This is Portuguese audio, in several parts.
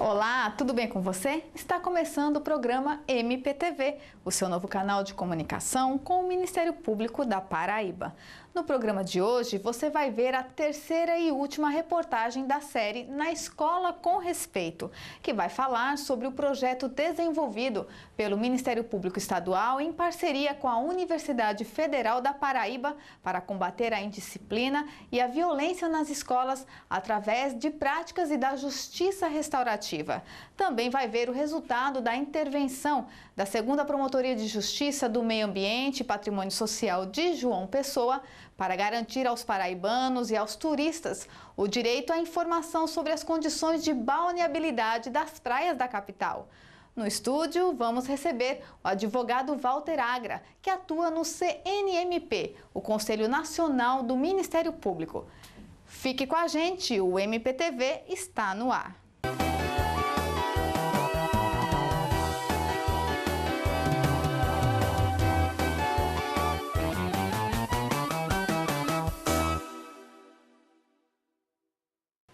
Olá, tudo bem com você? Está começando o programa MPTV, o seu novo canal de comunicação com o Ministério Público da Paraíba. No programa de hoje, você vai ver a terceira e última reportagem da série Na Escola com Respeito, que vai falar sobre o projeto desenvolvido pelo Ministério Público Estadual em parceria com a Universidade Federal da Paraíba para combater a indisciplina e a violência nas escolas através de práticas e da justiça restaurativa. Também vai ver o resultado da intervenção da 2ª Promotoria de Justiça do Meio Ambiente e Patrimônio Social de João Pessoa para garantir aos paraibanos e aos turistas o direito à informação sobre as condições de balneabilidade das praias da capital. No estúdio, vamos receber o advogado Walter Agra, que atua no CNMP, o Conselho Nacional do Ministério Público. Fique com a gente, o MPTV está no ar.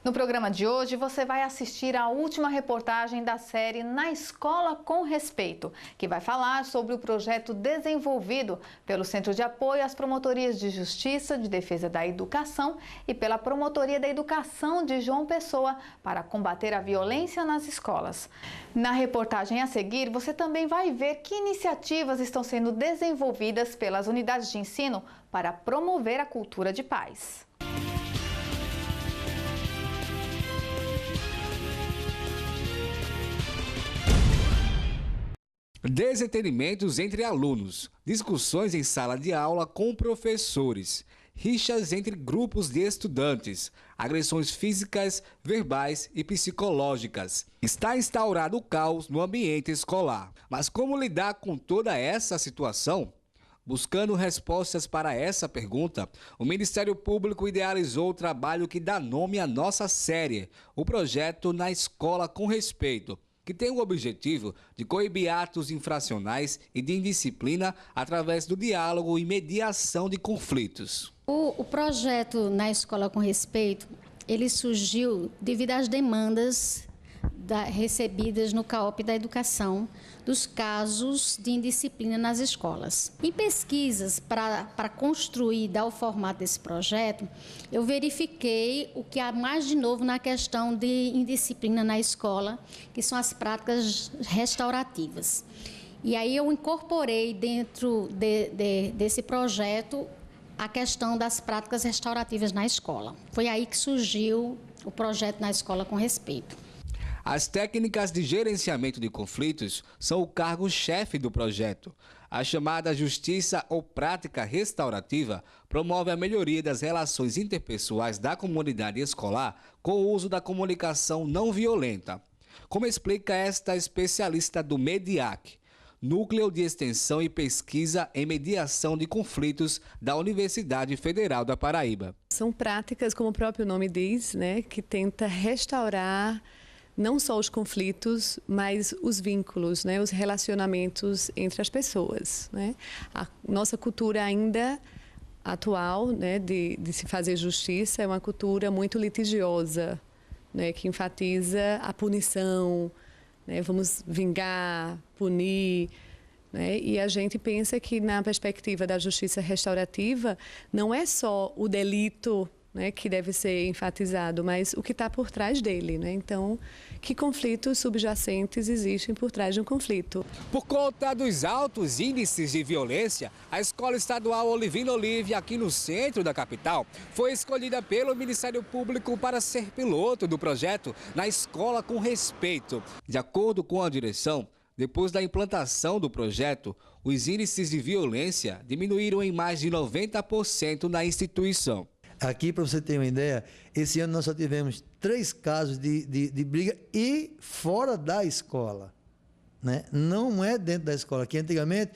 No programa de hoje, você vai assistir a última reportagem da série Na Escola com Respeito, que vai falar sobre o projeto desenvolvido pelo Centro de Apoio às Promotorias de Justiça de Defesa da Educação e pela Promotoria da Educação de João Pessoa para combater a violência nas escolas. Na reportagem a seguir, você também vai ver que iniciativas estão sendo desenvolvidas pelas unidades de ensino para promover a cultura de paz. Desentendimentos entre alunos, discussões em sala de aula com professores, rixas entre grupos de estudantes, agressões físicas, verbais e psicológicas. Está instaurado o caos no ambiente escolar. Mas como lidar com toda essa situação? Buscando respostas para essa pergunta, o Ministério Público idealizou o trabalho que dá nome à nossa série, o projeto Na Escola com Respeito, que tem o objetivo de coibir atos infracionais e de indisciplina através do diálogo e mediação de conflitos. O projeto Na Escola com Respeito, ele surgiu devido às demandas recebidas no CAOP da Educação dos casos de indisciplina nas escolas. Em pesquisas para construir e dar o formato desse projeto, eu verifiquei o que há mais de novo na questão de indisciplina na escola, que são as práticas restaurativas. E aí eu incorporei dentro desse projeto a questão das práticas restaurativas na escola. Foi aí que surgiu o projeto Na Escola com Respeito. As técnicas de gerenciamento de conflitos são o cargo-chefe do projeto. A chamada justiça ou prática restaurativa promove a melhoria das relações interpessoais da comunidade escolar com o uso da comunicação não violenta. Como explica esta especialista do MEDIAC, Núcleo de Extensão e Pesquisa em Mediação de Conflitos da Universidade Federal da Paraíba. São práticas, como o próprio nome diz, que tenta restaurar não só os conflitos, mas os vínculos, os relacionamentos entre as pessoas. A nossa cultura ainda atual, de se fazer justiça, é uma cultura muito litigiosa, que enfatiza a punição, vamos vingar, punir. E a gente pensa que, na perspectiva da justiça restaurativa, não é só o delito que deve ser enfatizado, mas o que está por trás dele. Então, que conflitos subjacentes existem por trás de um conflito. Por conta dos altos índices de violência, a Escola Estadual Olivino Olive, aqui no centro da capital, foi escolhida pelo Ministério Público para ser piloto do projeto Na Escola com Respeito. De acordo com a direção, depois da implantação do projeto, os índices de violência diminuíram em mais de 90% na instituição. Aqui, para você ter uma ideia, esse ano nós só tivemos 3 casos de briga e fora da escola. Não é dentro da escola, que antigamente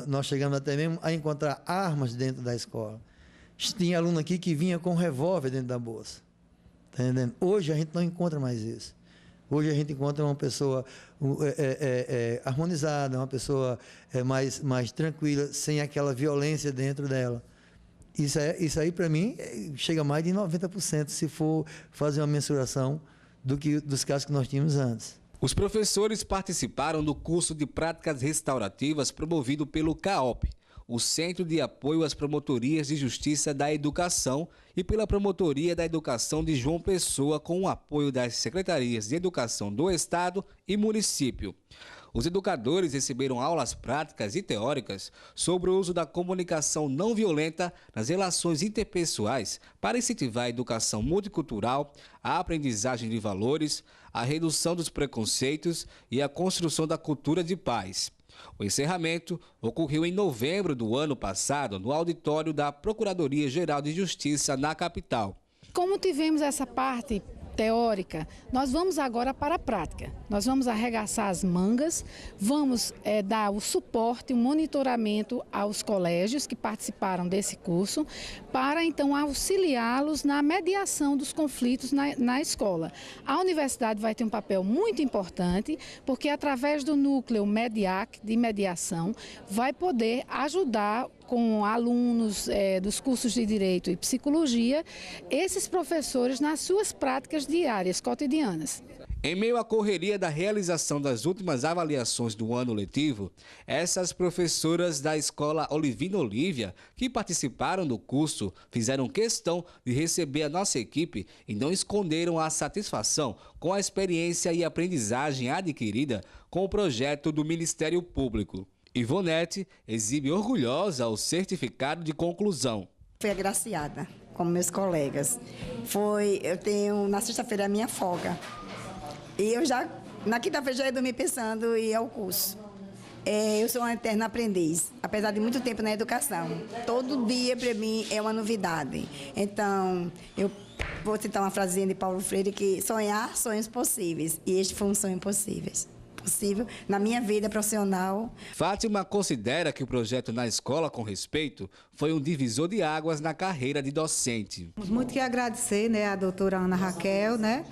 nós chegamos até mesmo a encontrar armas dentro da escola. Tinha aluno aqui que vinha com revólver dentro da bolsa. Tá entendendo? Hoje a gente não encontra mais isso. Hoje a gente encontra uma pessoa harmonizada, uma pessoa mais tranquila, sem aquela violência dentro dela. Isso aí, para mim, chega a mais de 90%, se for fazer uma mensuração do que dos casos que nós tínhamos antes. Os professores participaram do curso de práticas restaurativas promovido pelo CAOP, o Centro de Apoio às Promotorias de Justiça da Educação, e pela Promotoria da Educação de João Pessoa, com o apoio das Secretarias de Educação do Estado e município. Os educadores receberam aulas práticas e teóricas sobre o uso da comunicação não violenta nas relações interpessoais para incentivar a educação multicultural, a aprendizagem de valores, a redução dos preconceitos e a construção da cultura de paz. O encerramento ocorreu em novembro do ano passado no auditório da Procuradoria-Geral de Justiça na capital. Como tivemos essa parte teórica, nós vamos agora para a prática. Nós vamos arregaçar as mangas, vamos dar o suporte, o monitoramento aos colégios que participaram desse curso, para então auxiliá-los na mediação dos conflitos na escola. A universidade vai ter um papel muito importante, porque através do núcleo MEDIAC, de mediação, vai poder ajudar com alunos dos cursos de Direito e Psicologia, esses professores nas suas práticas diárias, cotidianas. Em meio à correria da realização das últimas avaliações do ano letivo, essas professoras da Escola Olivina Olívia, que participaram do curso, fizeram questão de receber a nossa equipe e não esconderam a satisfação com a experiência e aprendizagem adquirida com o projeto do Ministério Público. Ivonete exibe orgulhosa o certificado de conclusão. Fui agraciada, como meus colegas. Eu tenho, na sexta-feira, a minha folga. E na quinta-feira, já ia dormir pensando em ir ao curso. Eu sou uma eterna aprendiz, apesar de muito tempo na educação. Todo dia, para mim, é uma novidade. Então, eu vou citar uma frasezinha de Paulo Freire, que sonhar sonhos possíveis. E este foi um sonho possível na minha vida profissional. Fátima considera que o projeto Na Escola com Respeito foi um divisor de águas na carreira de docente. Temos muito que agradecer, né, a doutora Ana Raquel, né,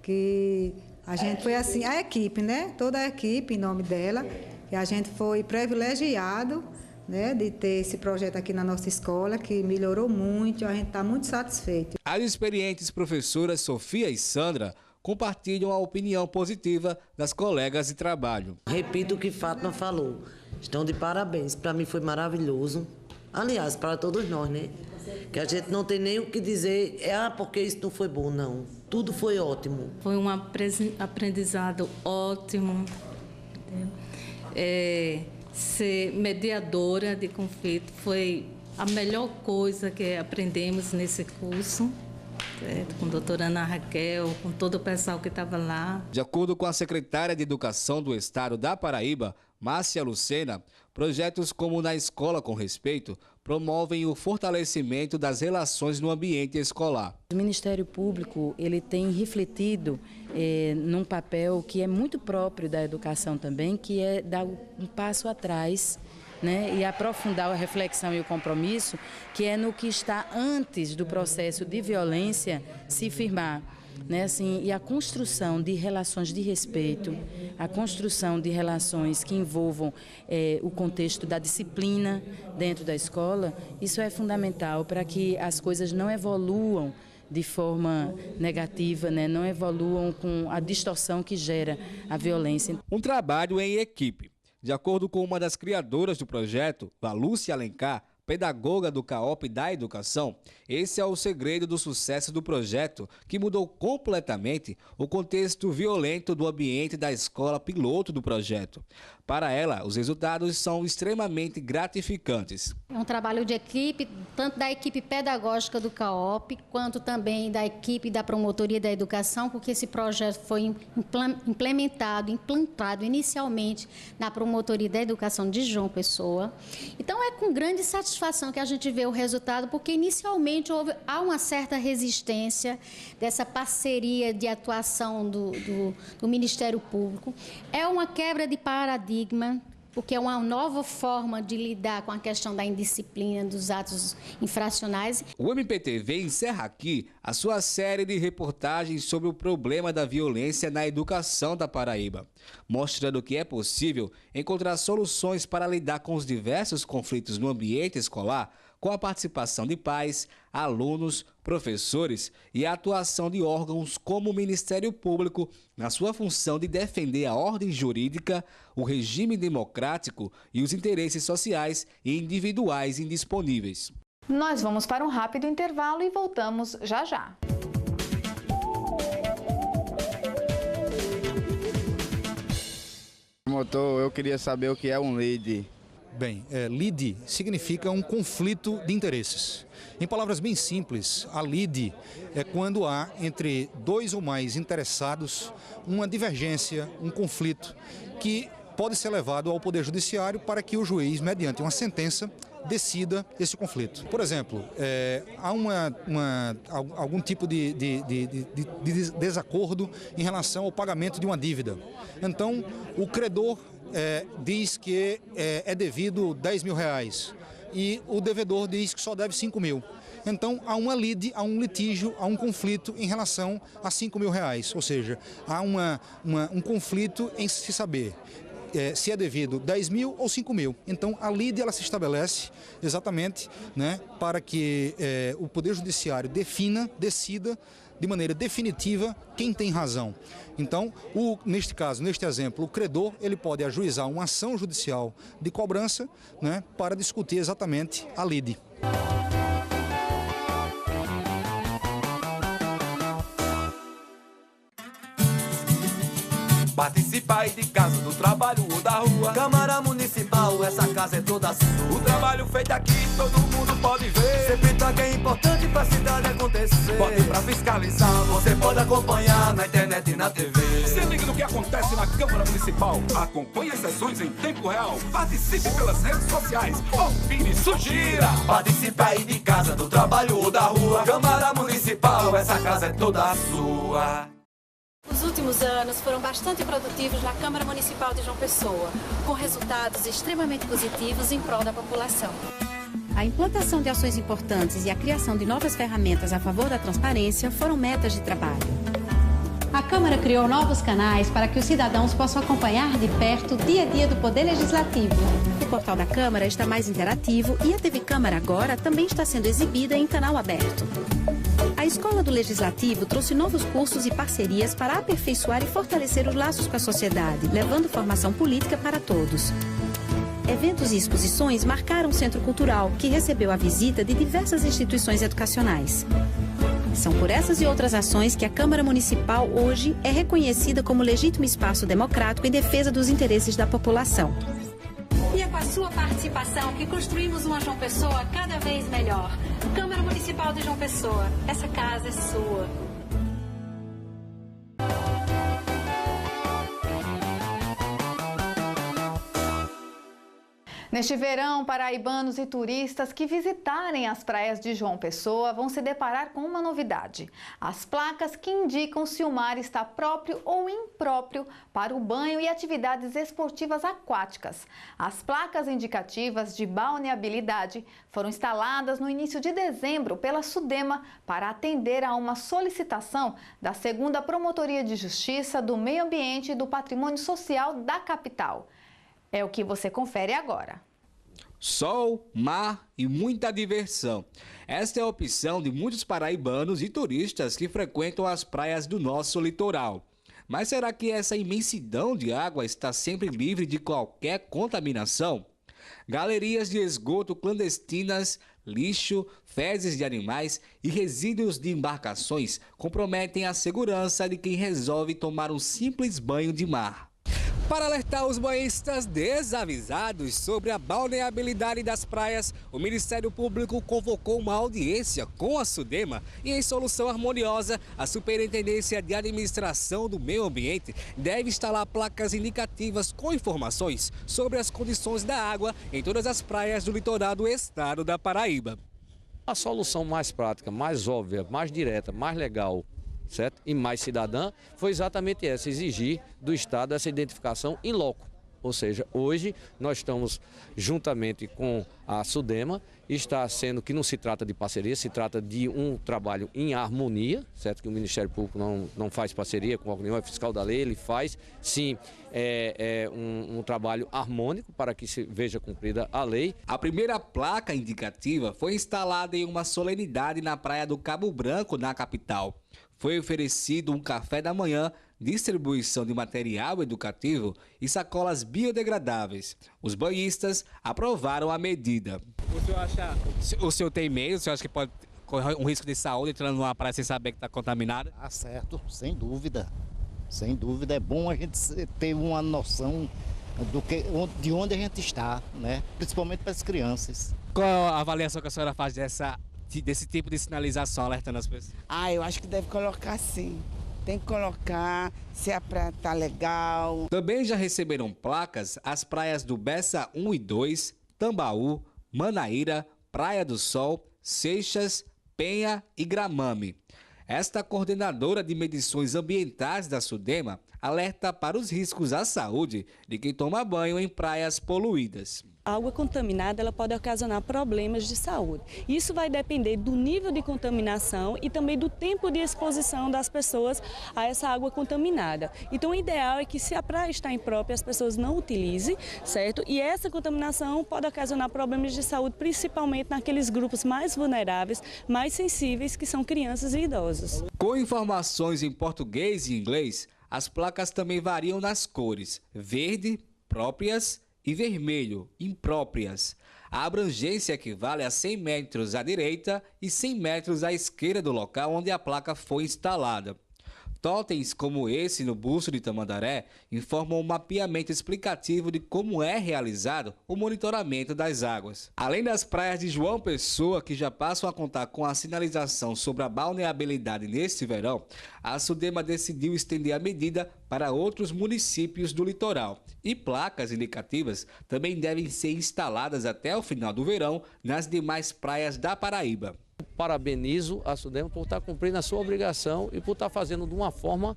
que a gente foi assim, a equipe, né, toda a equipe em nome dela, e a gente foi privilegiado, né, de ter esse projeto aqui na nossa escola, que melhorou muito, a gente está muito satisfeito. As experientes professoras Sofia e Sandra compartilham a opinião positiva das colegas de trabalho. Repito o que Fátima falou, estão de parabéns, para mim foi maravilhoso. Aliás, para todos nós, né? Que a gente não tem nem o que dizer, porque isso não foi bom, não. Tudo foi ótimo. Foi um aprendizado ótimo. Ser mediadora de conflito foi a melhor coisa que aprendemos nesse curso. Com a doutora Ana Raquel, com todo o pessoal que estava lá. De acordo com a secretária de Educação do Estado da Paraíba, Márcia Lucena, projetos como Na Escola com Respeito promovem o fortalecimento das relações no ambiente escolar. O Ministério Público ele tem refletido num papel que é muito próprio da educação também, que é dar um passo atrás, né, e aprofundar a reflexão e o compromisso, que é no que está antes do processo de violência se firmar, né, assim, e a construção de relações de respeito, a construção de relações que envolvam o contexto da disciplina dentro da escola, isso é fundamental para que as coisas não evoluam de forma negativa, né, não evoluam com a distorção que gera a violência. Um trabalho em equipe. De acordo com uma das criadoras do projeto, Valúcia Alencar, pedagoga do CAOP da Educação, esse é o segredo do sucesso do projeto, que mudou completamente o contexto violento do ambiente da escola piloto do projeto. Para ela, os resultados são extremamente gratificantes. É um trabalho de equipe, tanto da equipe pedagógica do CAOP, quanto também da equipe da Promotoria da Educação, porque esse projeto foi implantado inicialmente na Promotoria da Educação de João Pessoa. Então, é com grande satisfação que a gente vê o resultado, porque inicialmente há uma certa resistência dessa parceria de atuação do Ministério Público. É uma quebra de paradigma, porque é uma nova forma de lidar com a questão da indisciplina, dos atos infracionais. O MPTV encerra aqui a sua série de reportagens sobre o problema da violência na educação da Paraíba, mostrando que é possível encontrar soluções para lidar com os diversos conflitos no ambiente escolar com a participação de pais, alunos, professores e a atuação de órgãos como o Ministério Público na sua função de defender a ordem jurídica, o regime democrático e os interesses sociais e individuais indisponíveis. Nós vamos para um rápido intervalo e voltamos já já. Motor, eu queria saber o que é um lide. Bem, lide significa um conflito de interesses. Em palavras bem simples, a lide é quando há entre dois ou mais interessados uma divergência, um conflito que pode ser levado ao Poder Judiciário para que o juiz, mediante uma sentença, decida esse conflito. Por exemplo, há algum tipo de desacordo em relação ao pagamento de uma dívida. Então, o credor diz que é devido 10 mil reais e o devedor diz que só deve 5 mil. Então, há uma lide, há um litígio, há um conflito em relação a 5 mil reais. Ou seja, há um conflito em se saber se é devido 10 mil ou 5 mil. Então, a lide ela se estabelece exatamente, né, para que o Poder Judiciário decida de maneira definitiva quem tem razão. Então, neste caso, neste exemplo, o credor ele pode ajuizar uma ação judicial de cobrança, né, para discutir exatamente a lide. Participa aí de casa, do trabalho ou da rua. Câmara Municipal, essa casa é toda sua. O trabalho feito aqui todo mundo pode ver. Sempre toque é importante pra cidade acontecer. Bote pra fiscalizar, você pode acompanhar na internet e na TV. Se liga no que acontece na Câmara Municipal. Acompanhe as sessões em tempo real. Participe pelas redes sociais. Opine, sugira. Participe aí de casa, do trabalho ou da rua. Câmara Municipal, essa casa é toda sua. Os últimos anos foram bastante produtivos na Câmara Municipal de João Pessoa, com resultados extremamente positivos em prol da população. A implantação de ações importantes e a criação de novas ferramentas a favor da transparência foram metas de trabalho. A Câmara criou novos canais para que os cidadãos possam acompanhar de perto o dia a dia do Poder Legislativo. O portal da Câmara está mais interativo e a TV Câmara agora também está sendo exibida em canal aberto. A Escola do Legislativo trouxe novos cursos e parcerias para aperfeiçoar e fortalecer os laços com a sociedade, levando formação política para todos. Eventos e exposições marcaram o Centro Cultural, que recebeu a visita de diversas instituições educacionais. São por essas e outras ações que a Câmara Municipal hoje é reconhecida como legítimo espaço democrático em defesa dos interesses da população. E é com a sua participação que construímos uma João Pessoa cada vez melhor. Câmara Municipal de João Pessoa, essa casa é sua. Neste verão, paraibanos e turistas que visitarem as praias de João Pessoa vão se deparar com uma novidade: as placas que indicam se o mar está próprio ou impróprio para o banho e atividades esportivas aquáticas. As placas indicativas de balneabilidade foram instaladas no início de dezembro pela SUDEMA para atender a uma solicitação da 2ª Promotoria de Justiça do Meio Ambiente e do Patrimônio Social da capital. É o que você confere agora. Sol, mar e muita diversão. Esta é a opção de muitos paraibanos e turistas que frequentam as praias do nosso litoral. Mas será que essa imensidão de água está sempre livre de qualquer contaminação? Galerias de esgoto clandestinas, lixo, fezes de animais e resíduos de embarcações comprometem a segurança de quem resolve tomar um simples banho de mar. Para alertar os banhistas desavisados sobre a balneabilidade das praias, o Ministério Público convocou uma audiência com a SUDEMA e, em solução harmoniosa, a Superintendência de Administração do Meio Ambiente deve instalar placas indicativas com informações sobre as condições da água em todas as praias do litoral do estado da Paraíba. A solução mais prática, mais óbvia, mais direta, mais legal, certo? E mais cidadã, foi exatamente essa, exigir do Estado essa identificação in loco, Ou seja, hoje nós estamos juntamente com a SUDEMA, está sendo que não se trata de parceria, se trata de um trabalho em harmonia, certo? Que o Ministério Público não faz parceria com algum, é fiscal da lei, ele faz sim um trabalho harmônico para que se veja cumprida a lei. A primeira placa indicativa foi instalada em uma solenidade na praia do Cabo Branco, na capital. Foi oferecido um café da manhã, distribuição de material educativo e sacolas biodegradáveis. Os banhistas aprovaram a medida. O senhor tem medo? O senhor acha que pode correr um risco de saúde entrando numa praia sem saber que está contaminada? Ah, certo, sem dúvida. Sem dúvida, é bom a gente ter uma noção de onde a gente está, né? Principalmente para as crianças. Qual a avaliação que a senhora faz desse tipo de sinalização alertando as pessoas? Eu acho que deve colocar sim. Tem que colocar, se a praia tá legal. Também já receberam placas as praias do Bessa 1 e 2, Tambaú, Manaíra, Praia do Sol, Seixas, Penha e Gramame. Esta coordenadora de medições ambientais da SUDEMA alerta para os riscos à saúde de quem toma banho em praias poluídas. A água contaminada ela pode ocasionar problemas de saúde. Isso vai depender do nível de contaminação e também do tempo de exposição das pessoas a essa água contaminada. Então, o ideal é que, se a praia está imprópria, as pessoas não utilizem, certo? E essa contaminação pode ocasionar problemas de saúde, principalmente naqueles grupos mais vulneráveis, mais sensíveis, que são crianças e idosos. Com informações em português e inglês, as placas também variam nas cores: verde, próprias, e vermelho, impróprias. A abrangência equivale a 100 metros à direita e 100 metros à esquerda do local onde a placa foi instalada. Totens como esse no Busto de Tamandaré informam um mapeamento explicativo de como é realizado o monitoramento das águas. Além das praias de João Pessoa, que já passam a contar com a sinalização sobre a balneabilidade neste verão, a SUDEMA decidiu estender a medida para outros municípios do litoral. E placas indicativas também devem ser instaladas até o final do verão nas demais praias da Paraíba. Parabenizo a SUDEMA por estar cumprindo a sua obrigação e por estar fazendo de uma forma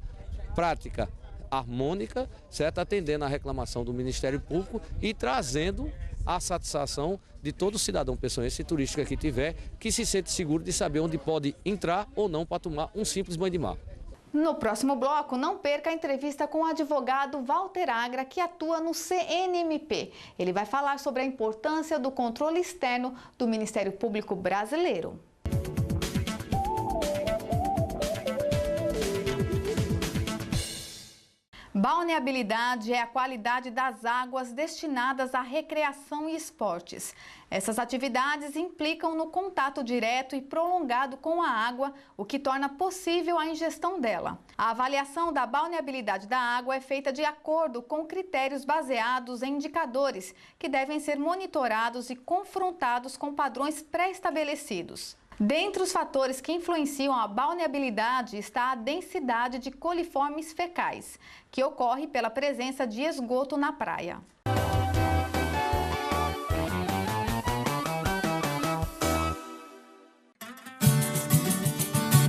prática, harmônica, certo? Atendendo a reclamação do Ministério Público e trazendo a satisfação de todo cidadão pessoense e turístico que tiver, que se sente seguro de saber onde pode entrar ou não para tomar um simples banho de mar. No próximo bloco, não perca a entrevista com o advogado Walter Agra, que atua no CNMP. Ele vai falar sobre a importância do controle externo do Ministério Público brasileiro. Balneabilidade é a qualidade das águas destinadas à recreação e esportes. Essas atividades implicam no contato direto e prolongado com a água, o que torna possível a ingestão dela. A avaliação da balneabilidade da água é feita de acordo com critérios baseados em indicadores que devem ser monitorados e confrontados com padrões pré-estabelecidos. Dentre os fatores que influenciam a balneabilidade está a densidade de coliformes fecais, que ocorre pela presença de esgoto na praia.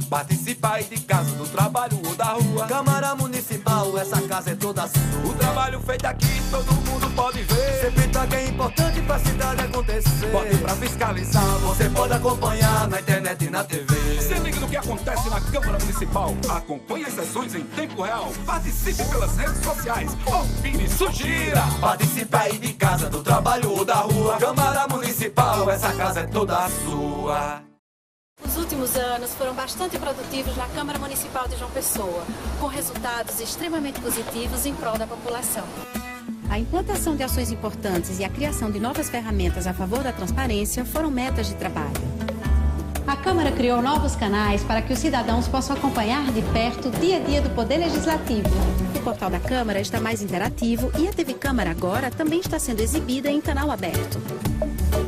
Participa aí de casa, do trabalho ou da rua. Câmara Municipal, essa casa é toda sua. O trabalho feito aqui todo mundo pode ver. Sempre toque é importante pra cidade acontecer. Bote pra fiscalizar, você pode acompanhar na internet e na TV. Se liga no que acontece na Câmara Municipal. Acompanhe as sessões em tempo real. Participe pelas redes sociais. Opine, sugira. Participa aí de casa, do trabalho ou da rua. Câmara Municipal, essa casa é toda sua. Os últimos anos foram bastante produtivos na Câmara Municipal de João Pessoa, com resultados extremamente positivos em prol da população. A implantação de ações importantes e a criação de novas ferramentas a favor da transparência foram metas de trabalho. A Câmara criou novos canais para que os cidadãos possam acompanhar de perto o dia a dia do Poder Legislativo. O portal da Câmara está mais interativo e a TV Câmara agora também está sendo exibida em canal aberto.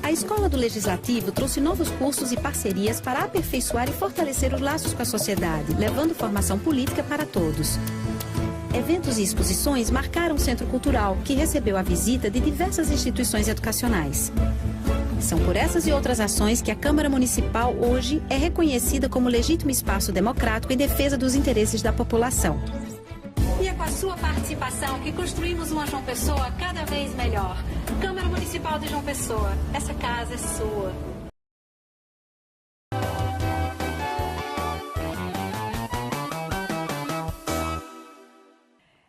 A Escola do Legislativo trouxe novos cursos e parcerias para aperfeiçoar e fortalecer os laços com a sociedade, levando formação política para todos. Eventos e exposições marcaram o Centro Cultural, que recebeu a visita de diversas instituições educacionais. São por essas e outras ações que a Câmara Municipal hoje é reconhecida como legítimo espaço democrático em defesa dos interesses da população. E a com a sua participação que construímos uma João Pessoa cada vez melhor. Câmara Municipal de João Pessoa, essa casa é sua.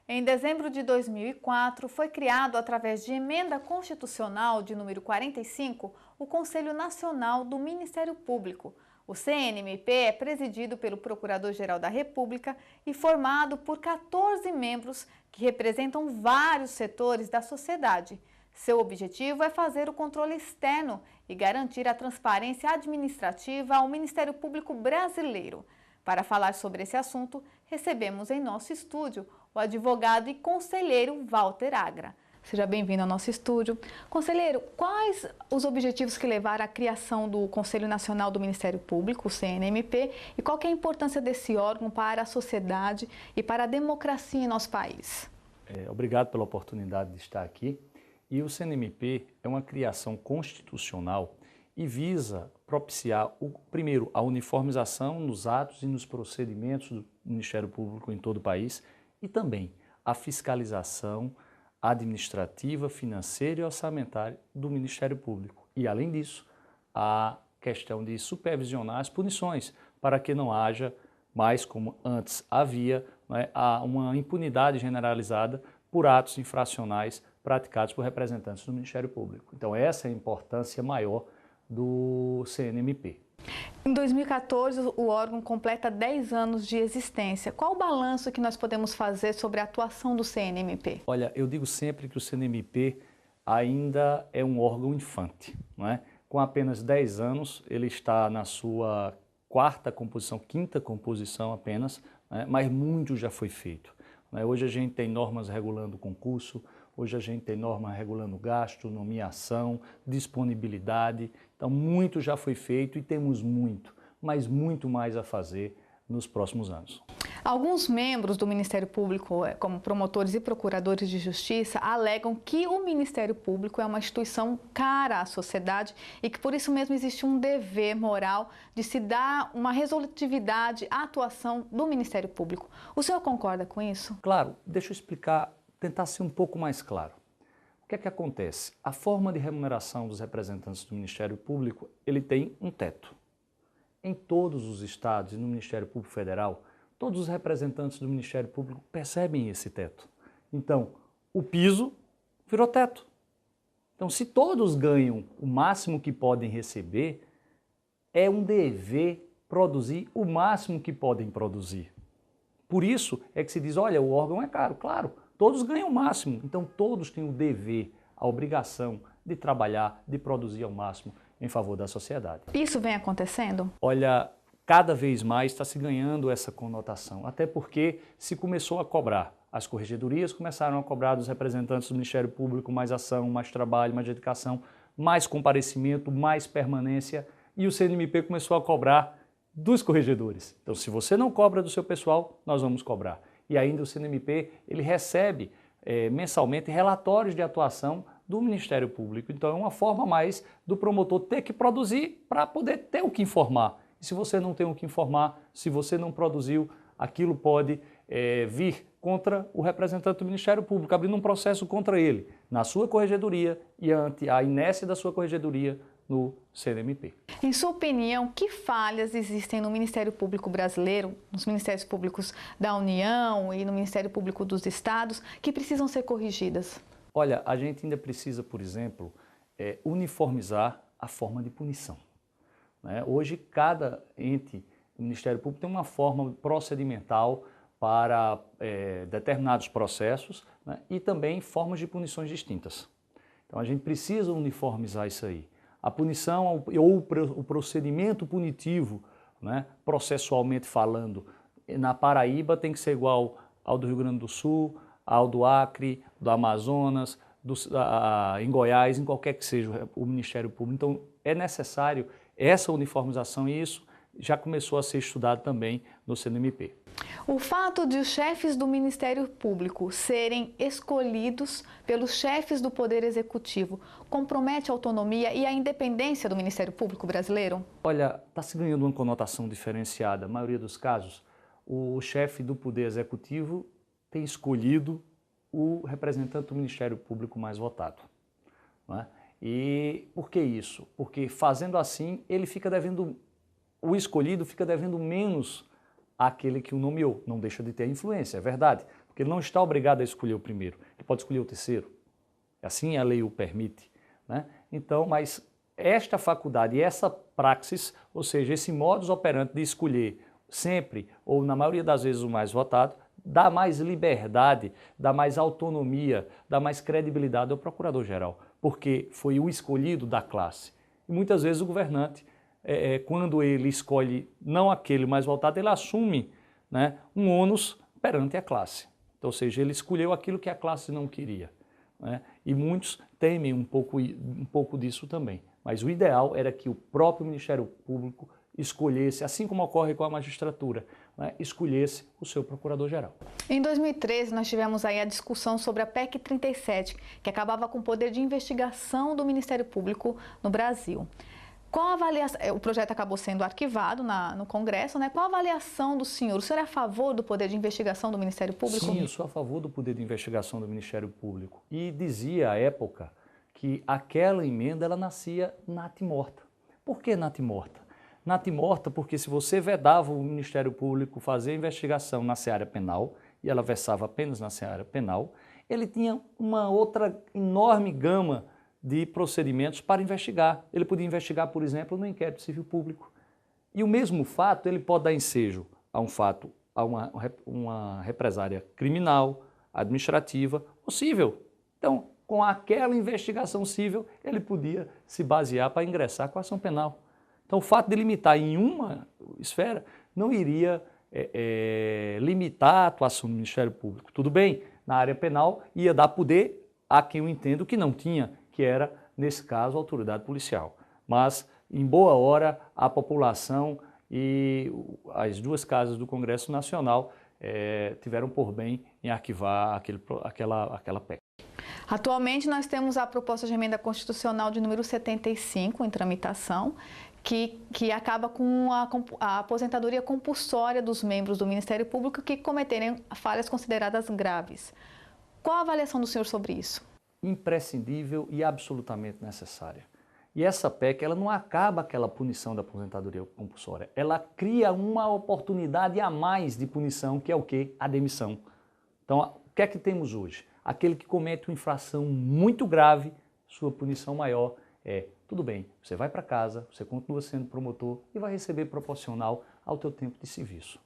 Em dezembro de 2004, foi criado, através de emenda constitucional de número 45, o Conselho Nacional do Ministério Público. O CNMP é presidido pelo Procurador-Geral da República e formado por 14 membros que representam vários setores da sociedade. Seu objetivo é fazer o controle externo e garantir a transparência administrativa ao Ministério Público brasileiro. Para falar sobre esse assunto, recebemos em nosso estúdio o advogado e conselheiro Walter Agra. Seja bem-vindo ao nosso estúdio. Conselheiro, quais os objetivos que levaram à criação do Conselho Nacional do Ministério Público, o CNMP, e qual que é a importância desse órgão para a sociedade e para a democracia em nosso país? Obrigado pela oportunidade de estar aqui. E o CNMP é uma criação constitucional e visa propiciar, primeiro, a uniformização nos atos e nos procedimentos do Ministério Público em todo o país e também a fiscalização administrativa, financeira e orçamentária do Ministério Público. E, além disso, a questão de supervisionar as punições, para que não haja mais, como antes havia, né, uma impunidade generalizada por atos infracionais praticados por representantes do Ministério Público. Então, essa é a importância maior do CNMP. Em 2014, o órgão completa 10 anos de existência. Qual o balanço que nós podemos fazer sobre a atuação do CNMP? Olha, eu digo sempre que o CNMP ainda é um órgão infante, não é? Com apenas 10 anos, ele está na sua quinta composição apenas, né? Mas muito já foi feito, né? Hoje a gente tem normas regulando o concurso, hoje a gente tem norma regulando gasto, nomeação, disponibilidade. Então, muito já foi feito e temos muito, mas muito mais a fazer nos próximos anos. Alguns membros do Ministério Público, como promotores e procuradores de justiça, alegam que o Ministério Público é uma instituição cara à sociedade e que por isso mesmo existe um dever moral de se dar uma resolutividade à atuação do Ministério Público. O senhor concorda com isso? Claro, deixa eu explicar, tentar ser um pouco mais claro. O que é que acontece? A forma de remuneração dos representantes do Ministério Público, ele tem um teto. Em todos os estados e no Ministério Público Federal, todos os representantes do Ministério Público percebem esse teto. Então, o piso virou teto. Então, se todos ganham o máximo que podem receber, é um dever produzir o máximo que podem produzir. Por isso é que se diz, olha, o órgão é caro, claro. Todos ganham o máximo, então todos têm o dever, a obrigação de trabalhar, de produzir ao máximo em favor da sociedade. Isso vem acontecendo? Olha, cada vez mais está se ganhando essa conotação, até porque se começou a cobrar. As corregedorias começaram a cobrar dos representantes do Ministério Público mais ação, mais trabalho, mais dedicação, mais comparecimento, mais permanência, e o CNMP começou a cobrar dos corregedores. Então, se você não cobra do seu pessoal, nós vamos cobrar. E ainda o CNMP, ele recebe mensalmente relatórios de atuação do Ministério Público. Então é uma forma mais do promotor ter que produzir para poder ter o que informar. E se você não tem o que informar, se você não produziu, aquilo pode vir contra o representante do Ministério Público, abrindo um processo contra ele, na sua corregedoria e ante a inércia da sua corregedoria no CNMP. Em sua opinião, que falhas existem no Ministério Público brasileiro, nos Ministérios Públicos da União e no Ministério Público dos Estados, que precisam ser corrigidas? Olha, a gente ainda precisa, por exemplo, uniformizar a forma de punição, né? Hoje, cada ente do Ministério Público tem uma forma procedimental para determinados processos, né? E também formas de punições distintas. Então, a gente precisa uniformizar isso aí. A punição ou o procedimento punitivo, né, processualmente falando, na Paraíba tem que ser igual ao do Rio Grande do Sul, ao do Acre, do Amazonas, em Goiás, em qualquer que seja o Ministério Público. Então, é necessário essa uniformização e isso já começou a ser estudado também no CNMP. O fato de os chefes do Ministério Público serem escolhidos pelos chefes do Poder Executivo compromete a autonomia e a independência do Ministério Público brasileiro? Olha, está se ganhando uma conotação diferenciada. Na maioria dos casos, o chefe do Poder Executivo tem escolhido o representante do Ministério Público mais votado. Não é? E por que isso? Porque fazendo assim, ele fica devendo, o escolhido fica devendo menos àquele que o nomeou. Não deixa de ter influência, é verdade, porque ele não está obrigado a escolher o primeiro, ele pode escolher o terceiro. Assim a lei o permite. Né? Então, mas esta faculdade e essa praxis, ou seja, esse modus operandi de escolher sempre, ou na maioria das vezes o mais votado, dá mais liberdade, dá mais autonomia, dá mais credibilidade ao procurador-geral, porque foi o escolhido da classe. E muitas vezes o governante, quando ele escolhe não aquele mais votado, ele assume, né, um ônus perante a classe. Então, ou seja, ele escolheu aquilo que a classe não queria. Né? E muitos temem um pouco disso também. Mas o ideal era que o próprio Ministério Público escolhesse, assim como ocorre com a magistratura, né, escolhesse o seu procurador-geral. Em 2013, nós tivemos aí a discussão sobre a PEC 37, que acabava com o poder de investigação do Ministério Público no Brasil. Qual a avaliação? O projeto acabou sendo arquivado no Congresso, né? Qual a avaliação do senhor? O senhor é a favor do poder de investigação do Ministério Público? Sim, eu sou a favor do poder de investigação do Ministério Público. E dizia à época que aquela emenda ela nascia natimorta. Por que natimorta? Natimorta porque se você vedava o Ministério Público fazer investigação na seara penal, e ela versava apenas na seara penal, ele tinha uma outra enorme gama de procedimentos para investigar. Ele podia investigar, por exemplo, no inquérito civil público. E o mesmo fato, ele pode dar ensejo a um fato, a uma represária criminal, administrativa ou civil. Então, com aquela investigação civil, ele podia se basear para ingressar com a ação penal. Então, o fato de limitar em uma esfera não iria limitar a atuação do Ministério Público. Tudo bem, na área penal ia dar poder a quem eu entendo que não tinha, que era, nesse caso, a autoridade policial. Mas, em boa hora, a população e as duas casas do Congresso Nacional tiveram por bem em arquivar aquela PEC. Atualmente, nós temos a proposta de emenda constitucional de número 75 em tramitação, que acaba com a aposentadoria compulsória dos membros do Ministério Público que cometerem falhas consideradas graves. Qual a avaliação do senhor sobre isso? Imprescindível e absolutamente necessária. E essa PEC, ela não acaba aquela punição da aposentadoria compulsória, ela cria uma oportunidade a mais de punição, que é o quê? A demissão. Então, o que é que temos hoje? Aquele que comete uma infração muito grave, sua punição maior é, tudo bem, você vai para casa, você continua sendo promotor e vai receber proporcional ao teu tempo de serviço.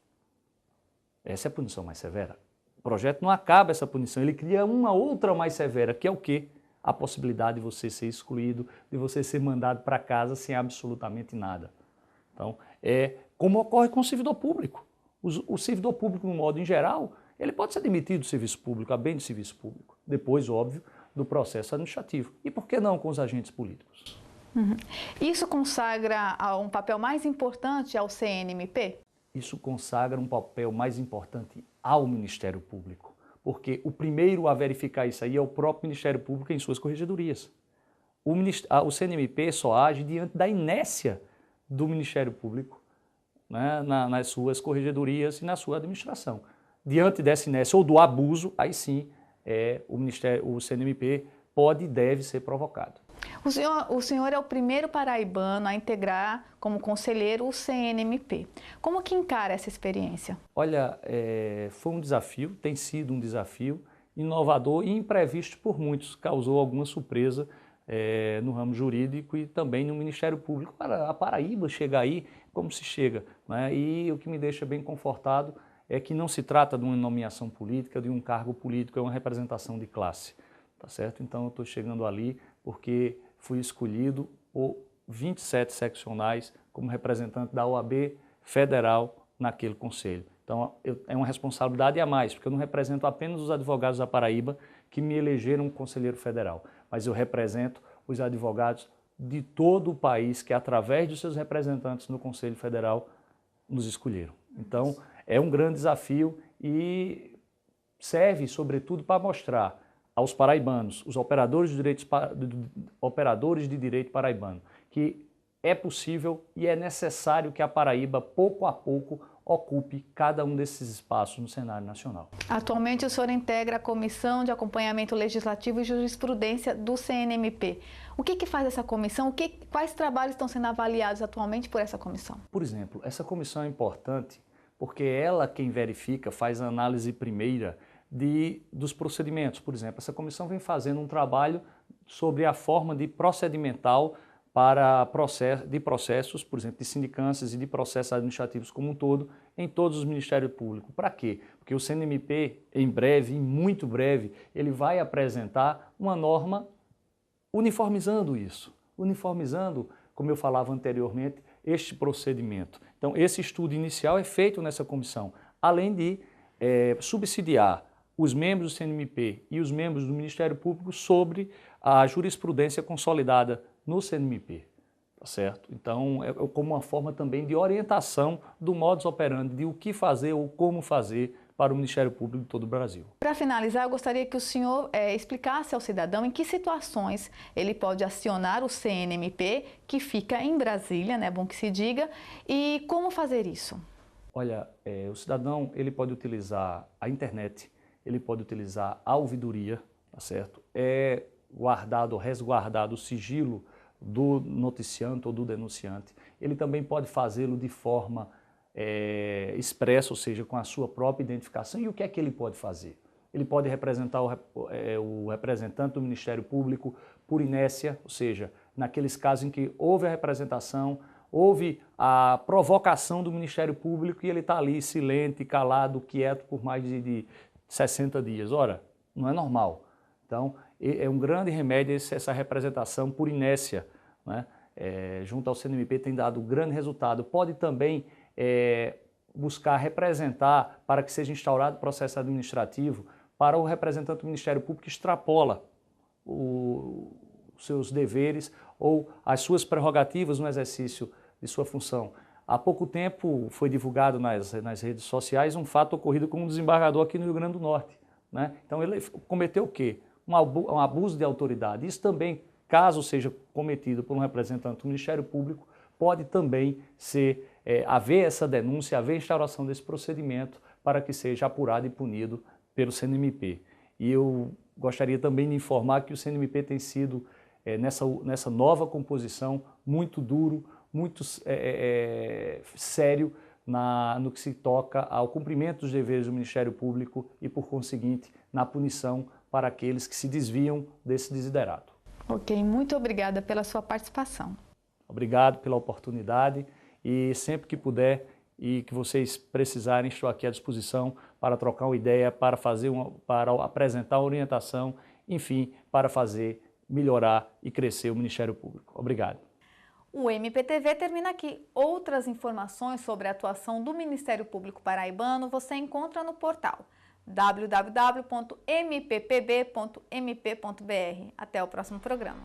Essa é a punição mais severa. O projeto não acaba essa punição, ele cria uma outra mais severa, que é o quê? A possibilidade de você ser excluído, de você ser mandado para casa sem absolutamente nada. Então, como ocorre com o servidor público. O servidor público, no modo em geral, ele pode ser demitido do serviço público, a bem do serviço público. Depois, óbvio, do processo administrativo. E por que não com os agentes políticos? Uhum. Isso consagra um papel mais importante ao CNMP? Isso consagra um papel mais importante ao Ministério Público, porque o primeiro a verificar isso aí é o próprio Ministério Público em suas corregedorias. O CNMP só age diante da inércia do Ministério Público, né, nas suas corregedorias e na sua administração. Diante dessa inércia ou do abuso, aí sim o CNMP pode e deve ser provocado. O senhor é o primeiro paraibano a integrar como conselheiro o CNMP. Como que encara essa experiência? Olha, foi um desafio, tem sido um desafio inovador e imprevisto por muitos. Causou alguma surpresa no ramo jurídico e também no Ministério Público. A Paraíba chega aí como se chega, né? E o que me deixa bem confortado é que não se trata de uma nomeação política, de um cargo político, é uma representação de classe, tá certo? Então eu estou chegando ali porque fui escolhido por 27 seccionais como representante da OAB federal naquele conselho. Então é uma responsabilidade a mais, porque eu não represento apenas os advogados da Paraíba que me elegeram conselheiro federal, mas eu represento os advogados de todo o país que, através dos seus representantes no Conselho Federal, nos escolheram. Então, é um grande desafio e serve, sobretudo, para mostrar aos paraibanos, os operadores de direito paraibano, que é possível e é necessário que a Paraíba, pouco a pouco, ocupe cada um desses espaços no cenário nacional. Atualmente o senhor integra a Comissão de Acompanhamento Legislativo e Jurisprudência do CNMP. O que faz essa comissão? Quais trabalhos estão sendo avaliados atualmente por essa comissão? Por exemplo, essa comissão é importante porque ela quem verifica, faz a análise primeira dos procedimentos. Por exemplo, essa comissão vem fazendo um trabalho sobre a forma de procedimental para processos, por exemplo, de sindicâncias e de processos administrativos como um todo, em todos os Ministérios Públicos. Para quê? Porque o CNMP, em breve, em muito breve, ele vai apresentar uma norma uniformizando isso, uniformizando, como eu falava anteriormente, este procedimento. Então, esse estudo inicial é feito nessa comissão, além de subsidiar os membros do CNMP e os membros do Ministério Público sobre a jurisprudência consolidada no CNMP, tá certo? Então, é como uma forma também de orientação do modus operandi, de o que fazer ou como fazer para o Ministério Público de todo o Brasil. Para finalizar, eu gostaria que o senhor explicasse ao cidadão em que situações ele pode acionar o CNMP, que fica em Brasília, né, bom que se diga, e como fazer isso. Olha, o cidadão ele pode utilizar a internet, ele pode utilizar a ouvidoria, tá certo? É guardado, resguardado o sigilo do noticiante ou do denunciante. Ele também pode fazê-lo de forma expressa, ou seja, com a sua própria identificação. E o que é que ele pode fazer? Ele pode representar o representante do Ministério Público por inércia, ou seja, naqueles casos em que houve a representação, houve a provocação do Ministério Público e ele está ali silente, calado, quieto por mais de 60 dias. Ora, não é normal. Então, é um grande remédio essa representação por inércia, né? Junto ao CNMP tem dado grande resultado. Pode também buscar representar para que seja instaurado processo administrativo para o representante do Ministério Público que extrapola os seus deveres ou as suas prerrogativas no exercício de sua função. Há pouco tempo foi divulgado nas redes sociais um fato ocorrido com um desembargador aqui no Rio Grande do Norte, né? Então ele cometeu o quê? Um abuso de autoridade. Isso também, caso seja cometido por um representante do Ministério Público, pode também haver essa denúncia, haver a instauração desse procedimento para que seja apurado e punido pelo CNMP. E eu gostaria também de informar que o CNMP tem sido, nessa nova composição, muito duro, muito sério no que se toca ao cumprimento dos deveres do Ministério Público e, por conseguinte, na punição para aqueles que se desviam desse desiderato. Ok, muito obrigada pela sua participação. Obrigado pela oportunidade e sempre que puder e que vocês precisarem, estou aqui à disposição para trocar uma ideia, para apresentar orientação, enfim, para melhorar e crescer o Ministério Público. Obrigado. O MPTV termina aqui. Outras informações sobre a atuação do Ministério Público Paraibano você encontra no portal www.mppb.mp.br. Até o próximo programa.